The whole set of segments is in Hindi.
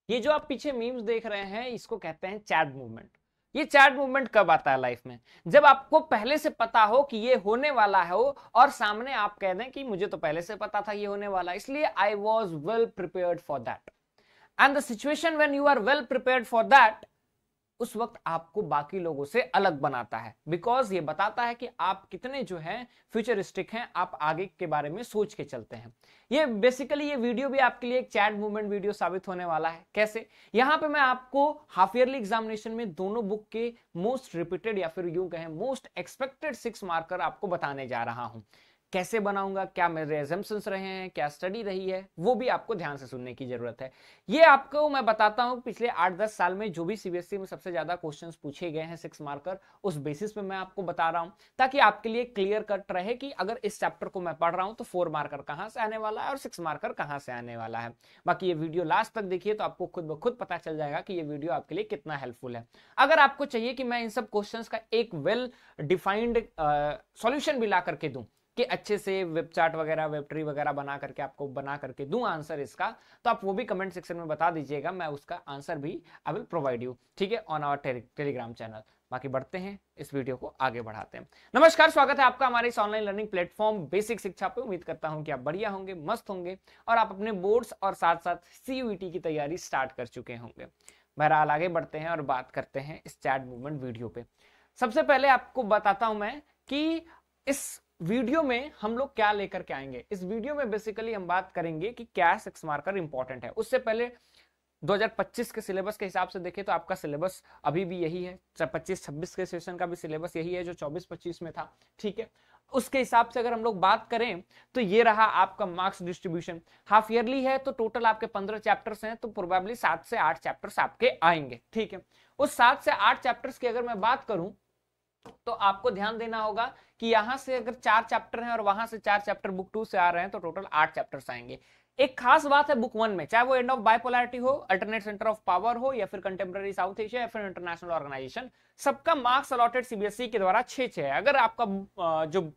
ये जो आप पीछे मीम्स देख रहे हैं इसको कहते हैं चैट मूवमेंट। ये चैट मूवमेंट कब आता है लाइफ में? जब आपको पहले से पता हो कि ये होने वाला है और सामने आप कह दें कि मुझे तो पहले से पता था ये होने वाला है, इसलिए I was well prepared for that. And the situation when you are well prepared for that, उस वक्त आपको बाकी लोगों से अलग बनाता है, बिकॉज ये बताता है कि आप कितने जो है फ्यूचरिस्टिक हैं, आप आगे के बारे में सोच के चलते हैं। ये बेसिकली ये वीडियो भी आपके लिए एक चैट मूवमेंट वीडियो साबित होने वाला है। कैसे? यहां पे मैं आपको हाफ ईयरली एग्जामिनेशन में दोनों बुक के मोस्ट रिपीटेड या फिर यूं कहें मोस्ट एक्सपेक्टेड 6 मार्कर आपको बताने जा रहा हूं। कैसे बनाऊंगा, क्या मेरे एजम्पशंस रहे हैं, क्या स्टडी रही है, वो भी आपको ध्यान से सुनने की जरूरत है। ये आपको मैं बताता हूं पिछले 8-10 साल में जो भी सीबीएसई में सबसे ज्यादा क्वेश्चंस पूछे गए हैं 6 मार्कर, उस बेसिस पे मैं आपको बता रहा हूं, ताकि आपके लिए क्लियर कट रहे कि अगर इस चैप्टर को मैं पढ़ रहा हूं तो 4 मार्कर कहां से आने वाला है और 6 मार्कर कहां से आने वाला है। बाकी ये वीडियो लास्ट तक देखिए तो आपको खुद ब खुद पता चल जाएगा कि ये वीडियो आपके लिए कितना हेल्पफुल है। अगर आपको चाहिए कि मैं इन सब क्वेश्चन का एक वेल डिफाइंड सॉल्यूशन भी ला करके दूं, कि अच्छे से वेब चार्ट वगैरह, वेब ट्री वगैरह बना करके आपको बना करके दूं आंसर इसका, तो आप वो भी कमेंट सेक्शन में बता दीजिएगा, मैं उसका आंसर भी आई विल प्रोवाइड यू, ठीक है, ऑन आवर टेलीग्राम चैनल। बाकी बढ़ते हैं, इस वीडियो को आगे बढ़ाते हैं। नमस्कार, स्वागत है आपका हमारे इस ऑनलाइन लर्निंग प्लेटफॉर्म बेसिक शिक्षा पे। उम्मीद करता हूं कि आप बढ़िया होंगे, मस्त होंगे और आप अपने बोर्ड्स और साथ साथ सीयूईटी की तैयारी स्टार्ट कर चुके होंगे। बहरहाल आगे बढ़ते हैं और बात करते हैं इस चैट मूवमेंट वीडियो पे। सबसे पहले आपको बताता हूं मैं कि इस वीडियो में हम लोग क्या लेकर के आएंगे। इस वीडियो में बेसिकली हम बात करेंगे कि क्या 6 मार्कर इंपॉर्टेंट है। उससे पहले 2025 के सिलेबस के हिसाब से देखें तो आपका सिलेबस अभी भी यही है, 25-26 के सेशन का भी सिलेबस यही है जो 24-25 में था, ठीक है। उसके हिसाब से अगर हम लोग बात करें तो ये रहा आपका मार्क्स डिस्ट्रीब्यूशन। हाफ ईयरली है तो टोटल आपके 15 चैप्टर्स हैं, तो प्रोबेबली 7 से 8 चैप्टर्स आपके आएंगे, ठीक है। उस 7 से 8 चैप्टर्स की अगर मैं बात करूं तो आपको ध्यान देना होगा कि यहां से अगर 4 चैप्टर हैं और वहां से 4 चैप्टर बुक 2 से आ रहे हैं तो टोटल 8 चैप्टर्स आएंगे। एक खास बात है बुक 1 में, चाहे वो एंड ऑफ बाइपोलैरिटी हो, अल्टरनेट सेंटर ऑफ पावर हो, या फिर कंटेम्प्रेरी साउथ एशिया, या फिर इंटरनेशनल ऑर्गेनाइजेशन, सबका मार्क्स अलॉटेड सीबीएसई के द्वारा 6-6 है। अगर आपका जो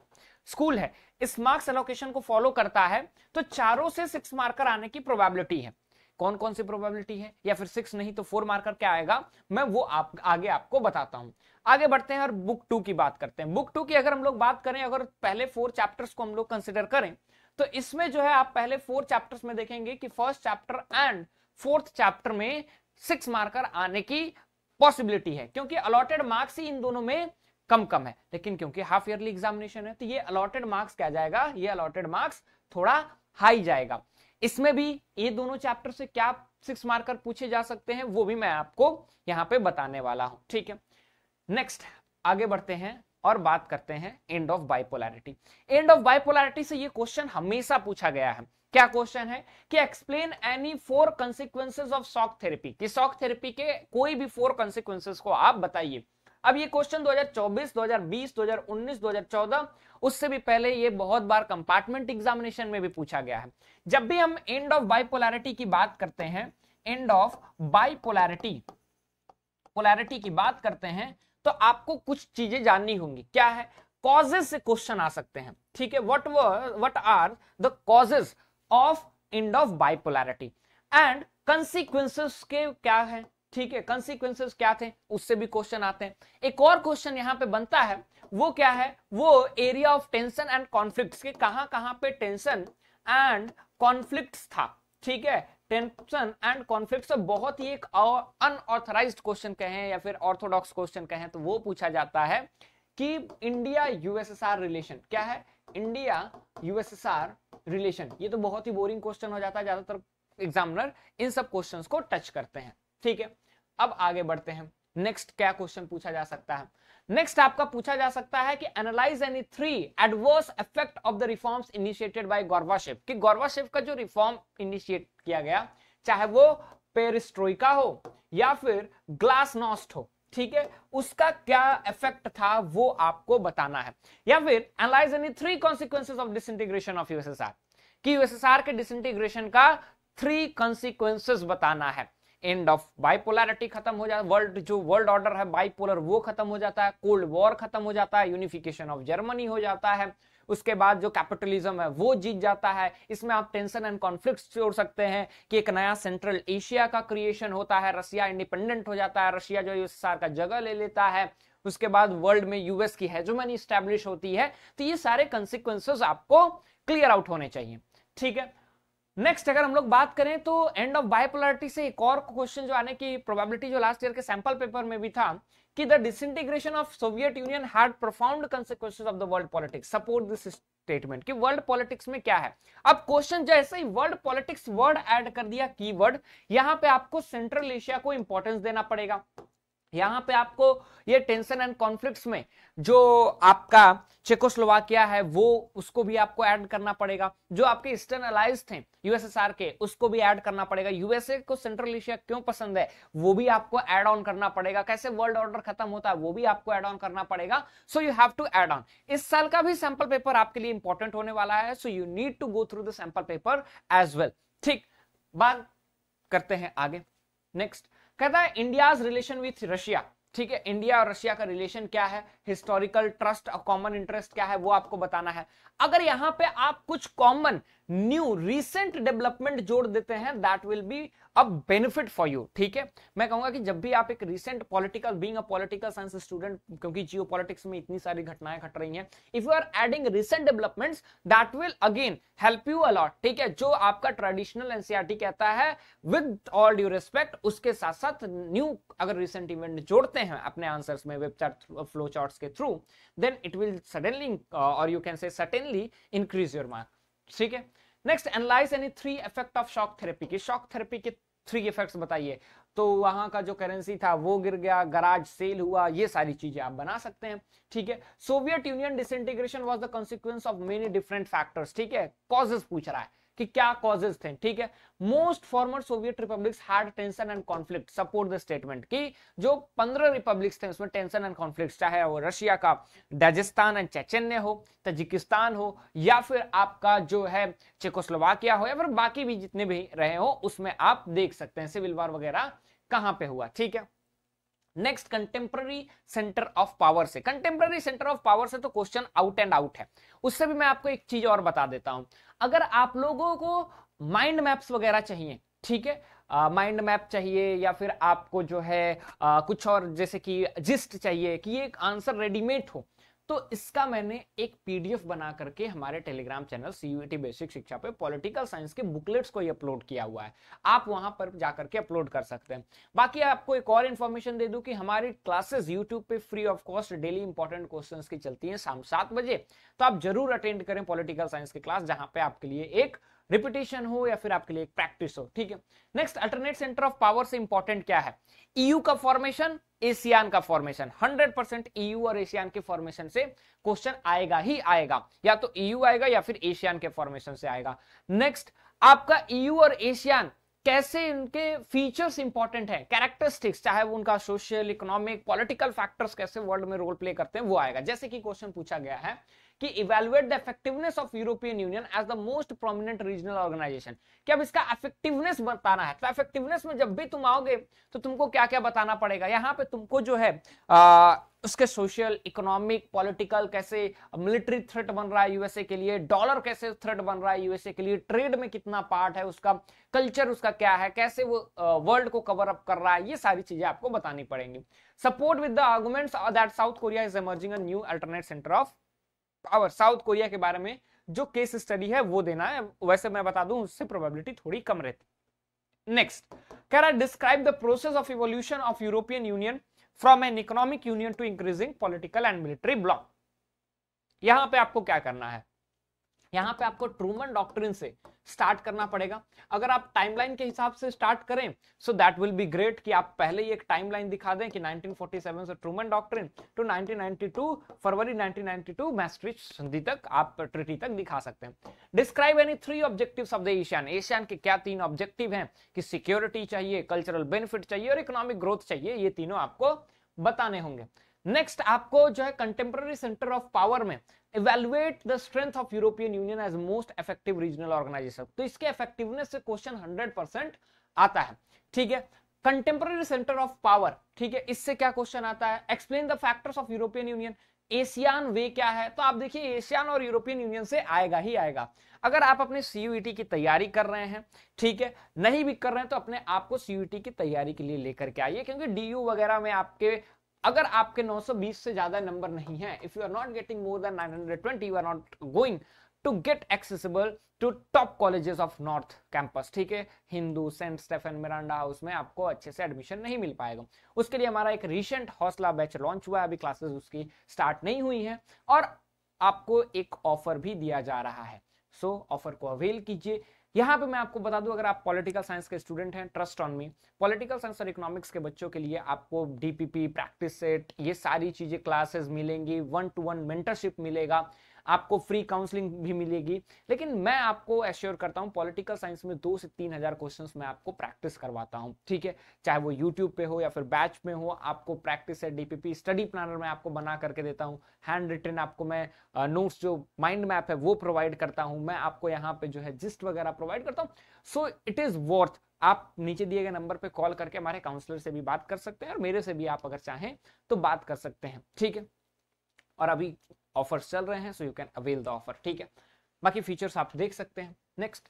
स्कूल है इस मार्क्स एलोकेशन को फॉलो करता है तो चारों से 6 मार्कर आने की प्रोबेबिलिटी है। कौन कौन सी प्रोबेबिलिटी है, या फिर 6 नहीं तो 4 मार्कर क्या आएगा, मैं वो आगे आपको बताता हूं। आगे बढ़ते हैं और बुक 2 की बात करते हैं। बुक 2 की अगर हम लोग बात करें, अगर पहले 4 चैप्टर्स को हम लोग कंसिडर करें तो इसमें जो है आप पहले 4 चैप्टर्स में देखेंगे कि first chapter and 4th chapter में 6 मार्कर आने की पॉसिबिलिटी है, क्योंकि अलॉटेड मार्क्स ही इन दोनों में कम कम है। लेकिन क्योंकि हाफ ईयरली एग्जामिनेशन है तो ये अलॉटेड मार्क्स क्या जाएगा, ये अलॉटेड मार्क्स थोड़ा हाई जाएगा। इसमें भी ये दोनों चैप्टर से क्या 6 मार्कर पूछे जा सकते हैं वो भी मैं आपको यहां पे बताने वाला हूं, ठीक है। नेक्स्ट आगे बढ़ते हैं और बात करते हैं and of bipolarity. And of bipolarity से ये क्वेश्चन हमेशा पूछा गया है। क्या क्वेश्चन है कि explain any 4 consequences of shock therapy, कि शॉक थेरेपी के कोई भी 4 कॉन्सिक्वेंसेस को आप बताइए। अब ये क्वेश्चन 2024, 2020, 2019, 2014, उससे भी पहले ये बहुत बार कंपार्टमेंट एग्जामिनेशन में भी पूछा गया है। जब भी हम एंड ऑफ बाइपोलैरिटी की बात करते हैं, एंड ऑफ बाइपोलैरिटी पोलैरिटी की बात करते हैं तो आपको कुछ चीजें जाननी होंगी। क्या है? कॉजेस से क्वेश्चन आ सकते हैं, ठीक है। What are the causes of end of bipolarity and consequences के क्या है, ठीक है। कंसीक्वेंसेस क्या थे उससे भी क्वेश्चन आते हैं। एक और क्वेश्चन यहां पे बनता है, वो क्या है, वो area of tension and conflicts के कहां कहां पे टेंशन एंड कॉन्फ्लिक्ट्स था, ठीक है। टेंशन एंड कॉन्फ्लिक्ट बहुत ही एक अनऑथराइज्ड क्वेश्चन कहें या फिर ऑर्थोडॉक्स क्वेश्चन कहें तो वो पूछा जाता है कि इंडिया यूएसएसआर रिलेशन क्या है, इंडिया यूएसएसआर रिलेशन। ये तो बहुत ही बोरिंग क्वेश्चन हो जाता है, ज्यादातर एग्जामिनर इन सब क्वेश्चंस को टच करते हैं, ठीक है। अब आगे बढ़ते हैं। नेक्स्ट क्या क्वेश्चन पूछा जा सकता है? नेक्स्ट आपका पूछा जा सकता है कि analyse any 3 adverse effect of the reforms initiated by Gorbachev, कि गोर्बाचेव का जो रिफॉर्म इनिशिएट किया गया, चाहे वो पेरिस्ट्रोइका हो या फिर ग्लासनोस्ट हो, ठीक है, उसका क्या इफेक्ट था वो आपको बताना है। या फिर analyse any 3 consequences of disintegration of USSR, कि यूएसएसआर के डिसइंटीग्रेशन का 3 कॉन्सिक्वेंसेस बताना है। एंड ऑफ बाइपोलैरिटी खत्म हो जाता है, जो वर्ल्ड ऑर्डर है बाइपोलर वो खत्म हो जाता है, कोल्ड वॉर खत्म हो जाता है, यूनिफिकेशन ऑफ जर्मनी हो जाता है, उसके बाद जो कैपिटलिज्म है वो जीत जाता है। इसमें आप टेंशन एंड कॉन्फ्लिक्ट जोड़ सकते हैं कि एक नया सेंट्रल एशिया का क्रिएशन होता है, रशिया इंडिपेंडेंट हो जाता है, रशिया जो यूएसएसआर का जगह ले लेता है, उसके बाद वर्ल्ड में यूएस की हेजेमनी स्टैब्लिश होती है। तो ये सारे कंसिक्वेंसेस आपको क्लियर आउट होने चाहिए, ठीक है। नेक्स्ट अगर हम लोग बात करें तो एंड ऑफ बाइपोलैरिटी से एक और क्वेश्चन जो आने की प्रोबेबिलिटी जो लास्ट ईयर के सैंपल पेपर में भी था कि the disintegration of Soviet union had profound consequences of the world politics, support this statement कि वर्ल्ड पॉलिटिक्स में क्या है। अब क्वेश्चन जैसे ही वर्ल्ड पॉलिटिक्स वर्ड ऐड कर दिया कीवर्ड, यहां पे आपको सेंट्रल एशिया को इंपॉर्टेंस देना पड़ेगा। यहां पे आपको ये टेंशन एंड कॉन्फ्लिक्ट्स में जो आपका चेकोस्लोवाकिया है वो उसको भी आपको ऐड करना पड़ेगा, जो आपके ईस्टर्न अलाइज थे यूएसएसआर के उसको भी ऐड करना पड़ेगा। यूएसए को सेंट्रल एशिया क्यों पसंद है वो भी आपको ऐड ऑन करना पड़ेगा, कैसे वर्ल्ड ऑर्डर खत्म होता है वो भी आपको ऐड ऑन करना पड़ेगा। So you have to add on. इस साल का भी सैंपल पेपर आपके लिए इंपॉर्टेंट होने वाला है, so you need to go through the sample paper as well, ठीक। बात करते हैं आगे। नेक्स्ट कहता है इंडियाज रिलेशन विथ रशिया, ठीक है। इंडिया और रशिया का रिलेशन क्या है, हिस्टोरिकल ट्रस्ट और कॉमन इंटरेस्ट क्या है वो आपको बताना है। अगर यहां पे आप कुछ कॉमन न्यू रिसेंट डेवलपमेंट जोड़ देते हैं that will be a benefit for you, ठीक है। मैं कहूंगा कि जब भी आप एक recent political being a political science student, क्योंकि जियोपॉलिटिक्स में इतनी सारी घटनाएं घट रही हैं, if you are adding recent developments that will again help you a lot, ठीक है। जो आपका ट्रेडिशनल एनसीईआरटी कहता है विद ऑल ड्यू रिस्पेक्ट, उसके साथ साथ न्यू अगर रिसेंट इवेंट जोड़ते हैं अपने आंसर्स में वेब चार्ट फ्लो चार्ट्स के through, then it will suddenly और you can say certainly increase your mark, ठीक है। Next analyse any 3 effect of shock therapy की, शॉक थेरेपी के 3 इफेक्ट्स बताइए। तो वहां का जो करेंसी था वो गिर गया, गराज सेल हुआ, ये सारी चीजें आप बना सकते हैं, ठीक है। Soviet union disintegration was the consequence of many different factors, ठीक है। कॉजेस पूछ रहा है कि क्या कॉजेस थे, ठीक है। Most former Soviet republics had tension and conflict, support the statement कि जो 15 रिपब्लिक्स थे उसमें टेंशन एंड कॉन्फ्लिक्ट, चाहे वो रशिया का दागिस्तान एंड चेचन्य हो, तजिकिस्तान हो, या फिर आपका जो है चेकोस्लोवाकिया हो, या फिर बाकी भी जितने भी रहे हो उसमें आप देख सकते हैं सिविल वार वगैरह कहां पे हुआ, ठीक है। Next contemporary centre of power से, कंटेम्पररी सेंटर ऑफ पावर से तो क्वेश्चन आउट एंड आउट है। उससे भी मैं आपको एक चीज और बता देता हूं, अगर आप लोगों को माइंड मैप्स वगैरह चाहिए, ठीक है, माइंड मैप चाहिए या फिर आपको जो है कुछ और जैसे कि जिस्ट चाहिए कि ये एक आंसर रेडीमेड हो, तो इसका मैंने एक पीडीएफ बना करके हमारे टेलीग्राम चैनल सीयूईटी बेसिक शिक्षा पे पॉलिटिकल साइंस के बुकलेट्स को ही अपलोड किया हुआ है, आप वहां पर जाकर के अपलोड कर सकते हैं। बाकी आपको एक और इन्फॉर्मेशन दे दूं कि हमारी क्लासेस यूट्यूब पे free of cost daily important questions की चलती हैं शाम 7 बजे, तो आप जरूर अटेंड करें पॉलिटिकल साइंस की क्लास, जहां पे आपके लिए एक रिपीटिशन हो या फिर आपके लिए एक प्रैक्टिस हो, ठीक है। Next alternate centre of power से इंपॉर्टेंट क्या है, ईयू का फॉर्मेशन, एशियान का फॉर्मेशन, 100% ईयू और एशियान के फॉर्मेशन से क्वेश्चन आएगा ही आएगा, या तो ईयू आएगा या फिर एशियान के फॉर्मेशन से आएगा। नेक्स्ट आपका ईयू और एशियान कैसे इनके फीचर्स इंपॉर्टेंट है, कैरेक्टरिस्टिक्स, चाहे वो उनका सोशल इकोनॉमिक पॉलिटिकल फैक्टर्स कैसे वर्ल्ड में रोल प्ले करते हैं वो आएगा। जैसे कि क्वेश्चन पूछा गया है कि evaluate the effectiveness of European Union as the most prominent regional organisation, कि अब इसका इफेक्टिवनेस बताना है। तो इफेक्टिवनेस में जब भी तुम आओगे तो तुमको क्या क्या बताना पड़ेगा, यहाँ पे तुमको जो है उसके सोशल इकोनॉमिक पॉलिटिकल कैसे मिलिट्री थ्रेट बन रहा है यूएसए के लिए, डॉलर कैसे थ्रेट बन रहा है यूएसए के लिए, ट्रेड में कितना पार्ट है उसका, कल्चर उसका क्या है, कैसे वो वर्ल्ड को कवर अप कर रहा है, ये सारी चीजें आपको बतानी पड़ेंगी। Support with the arguments that south Korea is emerging a new alternate centre of power, south Korea के बारे में जो केस स्टडी है वो देना है, वैसे मैं बता दूं उससे प्रोबेबिलिटी थोड़ी कम रहती। नेक्स्ट कह रहा है describe the process of evolution of European Union from an economic union to increasing political and military bloc. यहां पे आपको क्या करना है, यहां पे आपको ट्रूमन डॉक्ट्रिन से स्टार्ट करना पड़ेगा। अगर आप टाइमलाइन के हिसाब से स्टार्ट करें so that will be great, कि आप पहले ही एक टाइमलाइन दिखा दें कि 1947 से ट्रूमन डॉक्ट्रिन टू 1992 फरवरी 1992 मैस्ट्रिच संधि तक आप ट्रीटी तक दिखा सकते हैं। Describe any 3 objectives of the Asian, Asian के क्या 3 ऑब्जेक्टिव हैं कि सिक्योरिटी चाहिए, कल्चरल बेनिफिट चाहिए और इकोनॉमिक ग्रोथ चाहिए, ये तीनों आपको बताने होंगे। नेक्स्ट आपको जो है कंटेम्पररी सेंटर ऑफ पावर में evaluate the strength of European Union as most effective regional organisation, तो इसके इफेक्टिवनेस से क्वेश्चन 100% आता है, ठीक है। कंटेम्पररी सेंटर ऑफ पावर, ठीक है, इससे क्या क्वेश्चन आता है, explain the factors of European Union, ASEAN वे क्या है, तो आप देखिए एशियान और यूरोपियन यूनियन से आएगा ही आएगा। अगर आप अपने सीयूईटी की तैयारी कर रहे हैं, ठीक है, नहीं भी कर रहे हैं तो अपने आप को सीयूईटी की तैयारी के लिए लेकर के आइए, क्योंकि डीयू वगैरह में आपके अगर आपके 920 से ज्यादा नंबर नहीं है, if you are not getting more than 920, you are not going to get accessible to top colleges of north campus, ठीक है, Hindu, saint Stephen, Miranda house में आपको अच्छे से एडमिशन नहीं मिल पाएगा। उसके लिए हमारा एक रिसेंट हौसला बैच लॉन्च हुआ है, अभी क्लासेस उसकी स्टार्ट नहीं हुई है और आपको एक ऑफर भी दिया जा रहा है। सो ऑफर को अवेल कीजिए। यहां पे मैं आपको बता दूं, अगर आप पॉलिटिकल साइंस के स्टूडेंट हैं, trust on me, political science और इकोनॉमिक्स के बच्चों के लिए आपको डीपीपी, प्रैक्टिस सेट, ये सारी चीजें क्लासेस मिलेंगी, 1-to-1 मेंटरशिप मिलेगा, आपको फ्री काउंसलिंग भी मिलेगी। लेकिन मैं आपको एश्योर करता हूं पॉलिटिकल साइंस में 2 से 3 हजार क्वेश्चंस मैं आपको प्रैक्टिस करवाता हूं, ठीक है, चाहे वो यूट्यूब पे हो या फिर बैच में हो, आपको प्रैक्टिस है। डीपीपी स्टडी प्लानर मैं आपको बना करके देता हूं, हैंड रिटन आपको मैं नोट्स जो माइंड मैप है वो प्रोवाइड करता हूं, मैं आपको यहाँ पे जो है जिस्ट वगैरह प्रोवाइड करता हूं। सो इट इज वर्थ, आप नीचे दिए गए नंबर पे कॉल करके हमारे काउंसलर से भी बात कर सकते हैं और मेरे से भी आप अगर चाहें तो बात कर सकते हैं, ठीक है। और अभी ऑफर्स चल रहे हैं, so you can avail the offer, ठीक है। बाकी फीचर्स आप देख सकते हैं। नेक्स्ट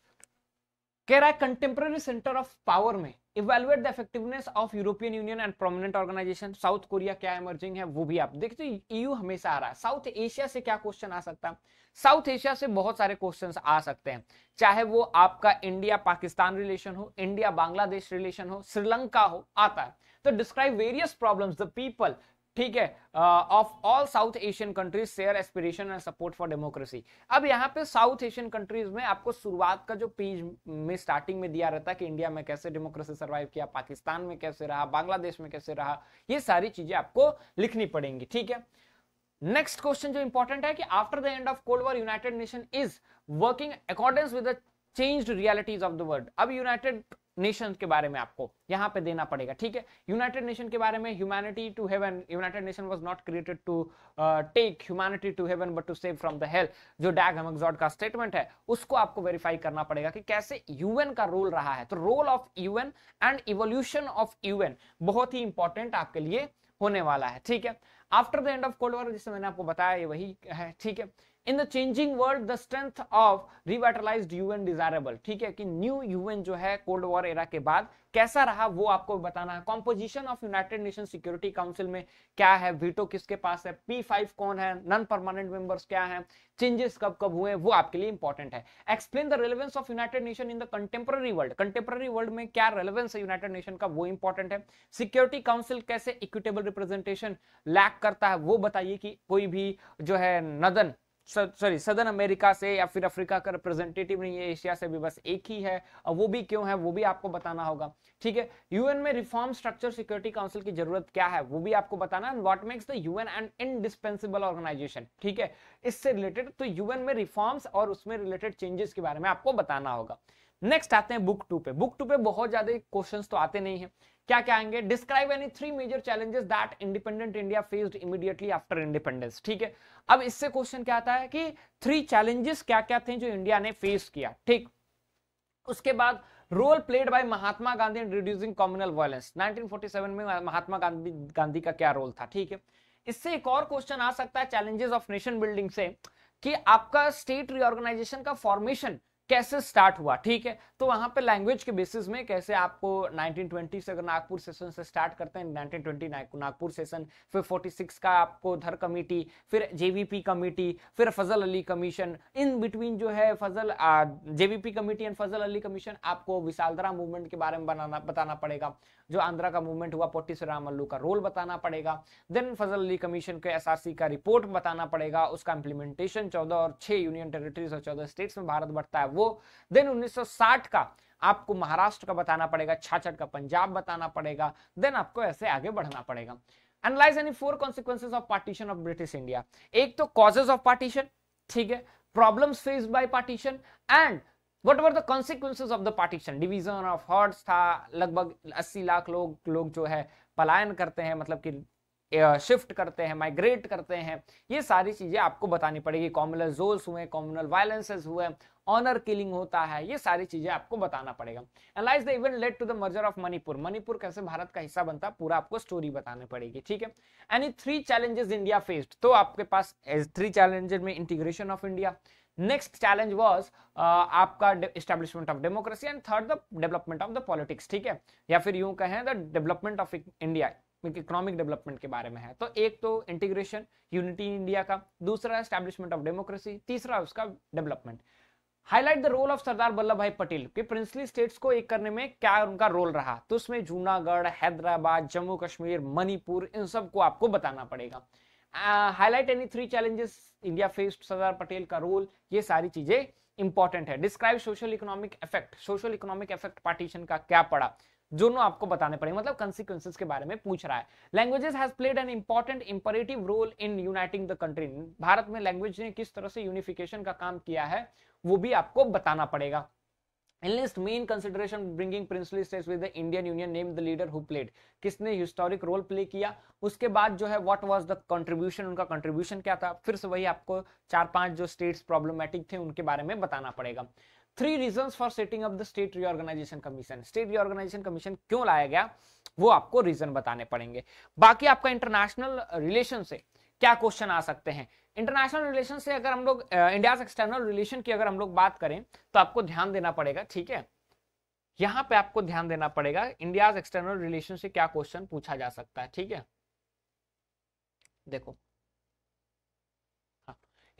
कह रहा है कंटेम्प्रेरी सेंटर ऑफ पावर में evaluate the effectiveness of European Union and prominent organisation. South Korea क्या इमर्जिंग है वो भी आप देखते, ईयू हमेशा आ रहा है। साउथ एशिया से क्या क्वेश्चन आ सकता है, साउथ एशिया से बहुत सारे क्वेश्चंस आ सकते हैं, चाहे वो आपका इंडिया पाकिस्तान रिलेशन हो, इंडिया बांग्लादेश रिलेशन हो, श्रीलंका हो, आता है। तो describe various problems the people, ठीक है, of all south Asian countries share aspiration and support for democracy. अब यहाँ पे साउथ एशियन कंट्रीज में आपको शुरुआत का जो पेज में स्टार्टिंग में दिया रहता है कि इंडिया में कैसे डेमोक्रेसी सर्वाइव किया, पाकिस्तान में कैसे रहा, बांग्लादेश में कैसे रहा, ये सारी चीजें आपको लिखनी पड़ेंगी, ठीक है। नेक्स्ट क्वेश्चन जो इंपॉर्टेंट है कि after the end of cold war United nation is working according with the changed realities of the world. अब यूनाइटेड नेशन के बारे में आपको यहां पे देना पड़ेगा, ठीक है। यूनाइटेड नेशन के बारे में, humanity to heaven, United Nation was not created to take humanity to heaven but to save from the hell, जो डैग हैमरजॉर्ड का स्टेटमेंट है उसको आपको वेरीफाई करना पड़ेगा कि कैसे यूएन का रोल रहा है। तो role of UN and evolution of UN बहुत ही इंपॉर्टेंट आपके लिए होने वाला है, ठीक है। After the end of cold war, जिससे मैंने आपको बताया ये वही है, ठीक है। In the changing world the strength of revitalised UN desirable, ठीक है, कि न्यू यूएन जो है कोल्ड वॉर एरा के बाद कैसा रहा वो आपको बताना है। Composition of United nation security council में क्या है, वीटो किसके पास है, P5 कौन है, नॉन परमानेंट मेंबर्स क्या है, चेंजेस कब कब हुए, वो आपके लिए इंपॉर्टेंट है। Explain the relevance of United nation in the contemporary world, contemporary world में क्या रेलेवेंस है यूनाइटेड नेशन का, वो इंपॉर्टेंट है। सिक्योरिटी काउंसिल कैसे इक्विटेबल रिप्रेजेंटेशन लैक करता है वो बताइए, कि कोई भी जो है सदर्न अमेरिका से या फिर अफ्रीका का रिप्रेजेंटेटिव नहीं है, एशिया से भी बस एक ही है, और वो भी क्यों है वो भी आपको बताना होगा, ठीक है। यूएन में रिफॉर्म स्ट्रक्चर सिक्योरिटी काउंसिल की जरूरत क्या है वो भी आपको बताना है। What makes the UN an indispensable organisation, ठीक है, इससे रिलेटेड तो यूएन में रिफॉर्म्स और उसमें रिलेटेड चेंजेस के बारे में आपको बताना होगा। नेक्स्ट आते हैं बुक 2 पे। बुक 2 पे बहुत ज्यादा क्वेश्चंस तो आते नहीं है, क्या क्या आएंगे, describe any 3 major challenges that independent India faced immediately after independence, ठीक है। अब इससे क्वेश्चन क्या आता है कि 3 चैलेंजेस क्या क्या थे जो इंडिया ने फेस किया, ठीक। उसके बाद role played by Mahatma Gandhi in reducing communal violence, 1947 में महात्मा गांधी का क्या रोल था, ठीक है। इससे एक और क्वेश्चन आ सकता है चैलेंजेस ऑफ नेशन बिल्डिंग से, कि आपका स्टेट रीऑर्गेनाइजेशन का फॉर्मेशन कैसे स्टार्ट हुआ, ठीक है। तो वहां पे लैंग्वेज के बेसिस में कैसे आपको 1920 से अगर नागपुर सेशन से स्टार्ट करते हैं, 1920 नागपुर सेशन, फिर 46 का आपको धर कमेटी, फिर जेवीपी कमेटी, फिर Fazal Ali commission, in between जो है JVP committee and Fazal Ali commission, आपको विशालदरा मूवमेंट के बारे में बताना पड़ेगा, जो आंध्रा का मूवमेंट हुआ, पोट्टी श्रीराम मल्लू का रोल बताना पड़ेगा। देन फजल अली कमीशन के एसआरसी का रिपोर्ट बताना पड़ेगा, उसका इंप्लीमेंटेशन 14 और 6 यूनियन टेरिटरीज और 14 स्टेट्स में भारत बढ़ता है वो। देन 1960 का आपको महाराष्ट्र का बताना पड़ेगा, 66 का पंजाब बताना पड़ेगा। देन आपको ऐसे आगे बढ़ना पड़ेगा। Analyse any 4 consequences of partition of British India, एक तो कॉजेज ऑफ पार्टीशन, ठीक है, problems faced by partition and what were the consequences of the partition. Division of hearts था, लगभग 80 लाख लोग जो है पलायन करते हैं, मतलब कि शिफ्ट करते हैं, माइग्रेट करते हैं, ये सारी चीजें आपको बतानी पड़ेगी। कॉम्युनल जोल्स हुए, कॉम्युनल वायलेंसेस हुए, ऑनर किलिंग होता है, ये सारी चीजें आपको बताना पड़ेगा। Analyse the event led to the merger of Manipur, Manipur कैसे भारत का हिस्सा बनता, पूरा आपको स्टोरी बतानी पड़ेगी, ठीक है। एनी 3 चैलेंजेस इंडिया फेस्ड, तो आपके पास 3 चैलेंजेस में integration of India, next challenge was आपका establishment of democracy, and third the development of the politics, ठीक है, या फिर यूं कहें the development of India, economic development के बारे में है। तो एक तो इंटीग्रेशन, यूनिटी इंडिया का, दूसरा एस्टैब्लिशमेंट ऑफ डेमोक्रेसी, तीसरा उसका development. Highlight the role of Sardar Vallabh Bhai Patel कि प्रिंसली स्टेट्स को एक करने में क्या उनका रोल रहा, तो उसमें जूनागढ़, हैदराबाद, जम्मू कश्मीर, मणिपुर, इन सबको आपको बताना पड़ेगा। Highlight any 3 challenges India faced, Sardar Patel का रोल, ये सारी चीजें इंपॉर्टेंट है। Describe social economic effect, social economic effect partition का क्या पड़ा, दोनों आपको बताने पड़ेंगे, मतलब कंसिक्वेंसेस के बारे में पूछ रहा है। Languages has played an important imperative role in uniting the country, Bharat में लैंग्वेज ने किस तरह से यूनिफिकेशन का काम किया है वो भी आपको बताना पड़ेगा। Enlist main consideration bringing princely states with the Indian Union, name the leader who played, किसने हिस्टोरिक रोल प्ले किया। उसके बाद जो है व्हाट वाज द कंट्रीब्यूशन, उनका कंट्रीब्यूशन क्या था, फिर से वही आपको 4-5 जो स्टेट्स प्रॉब्लमेटिक थे उनके बारे में बताना पड़ेगा। 3 reasons for setting up the state reorganisation commission, state reorganisation commission क्यों लाया गया वो आपको रीजन बताने पड़ेंगे। बाकी आपका इंटरनेशनल रिलेशन से क्या क्वेश्चन आ सकते हैं, इंटरनेशनल रिलेशन से अगर हम लोग इंडिया एक्सटर्नल रिलेशन की अगर हम लोग बात करें तो आपको ध्यान देना पड़ेगा, ठीक है, यहां पे आपको ध्यान देना पड़ेगा इंडिया एक्सटर्नल रिलेशन से क्या क्वेश्चन पूछा जा सकता है, ठीक है। देखो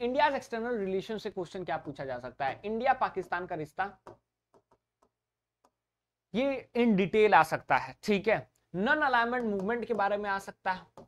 इंडिया एक्सटर्नल रिलेशन से क्वेश्चन क्या पूछा जा सकता है, इंडिया पाकिस्तान का रिश्ता, ये इन डिटेल आ सकता है, ठीक है। नॉन अलाइनमेंट मूवमेंट के बारे में आ सकता है,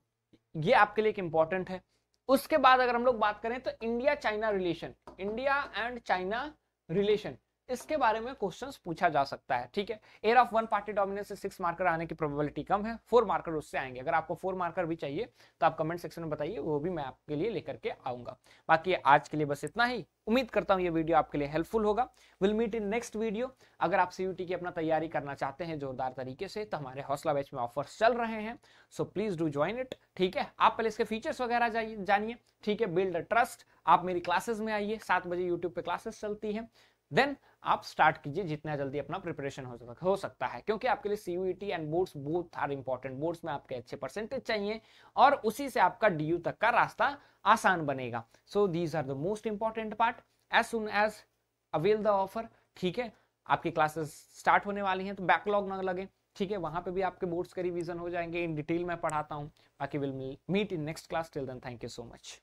ये आपके लिए इंपॉर्टेंट है। उसके बाद अगर हम लोग बात करें तो India China relation, India and China relation, इसके बारे में क्वेश्चंस पूछा जा सकता है, ठीक है। एयर ऑफ 1 पार्टी डोमिनेंस से 6 मार्कर आने की प्रोबेबिलिटी कम है, 4 मार्कर उससे आएंगे। अगर आपको 4 मार्कर भी चाहिए तो आप कमेंट सेक्शन में बताइए, वो भी मैं आपके लिए लेकर के आऊंगा। बाकी आज के लिए बस इतना ही, उम्मीद करता हूं ये वीडियो आपके लिए हेल्पफुल होगा। Will meet in next video. अगर आप सीयूटी की अपना तैयारी करना चाहते हैं जोरदार तरीके से तो हमारे हौसला बैच में ऑफर्स चल रहे हैं, so please do join it, ठीक है। आप पहले इसके फीचर्स वगैरह जानिए, ठीक है, बिल्ड अ ट्रस्ट। आप मेरी क्लासेस में आइए, 7 बजे यूट्यूब पे क्लासेस चलती हैं, देन आप स्टार्ट कीजिए जितना जल्दी अपना प्रिपरेशन हो सकता है, क्योंकि आपके लिए CUET and boards both are important. Boards में आपके अच्छे परसेंटेज चाहिए और उसी से आपका डीयू तक का रास्ता आसान बनेगा। So these are the most important part. As soon as avail the offer, ठीक है। आपकी क्लासेस स्टार्ट होने वाली हैं तो बैकलॉग ना लगे, ठीक है, वहां पे भी आपके बोर्ड्स के रिवीजन हो जाएंगे, इन डिटेल में पढ़ाता हूं। बाकी will meet in next class, till then thank you so much.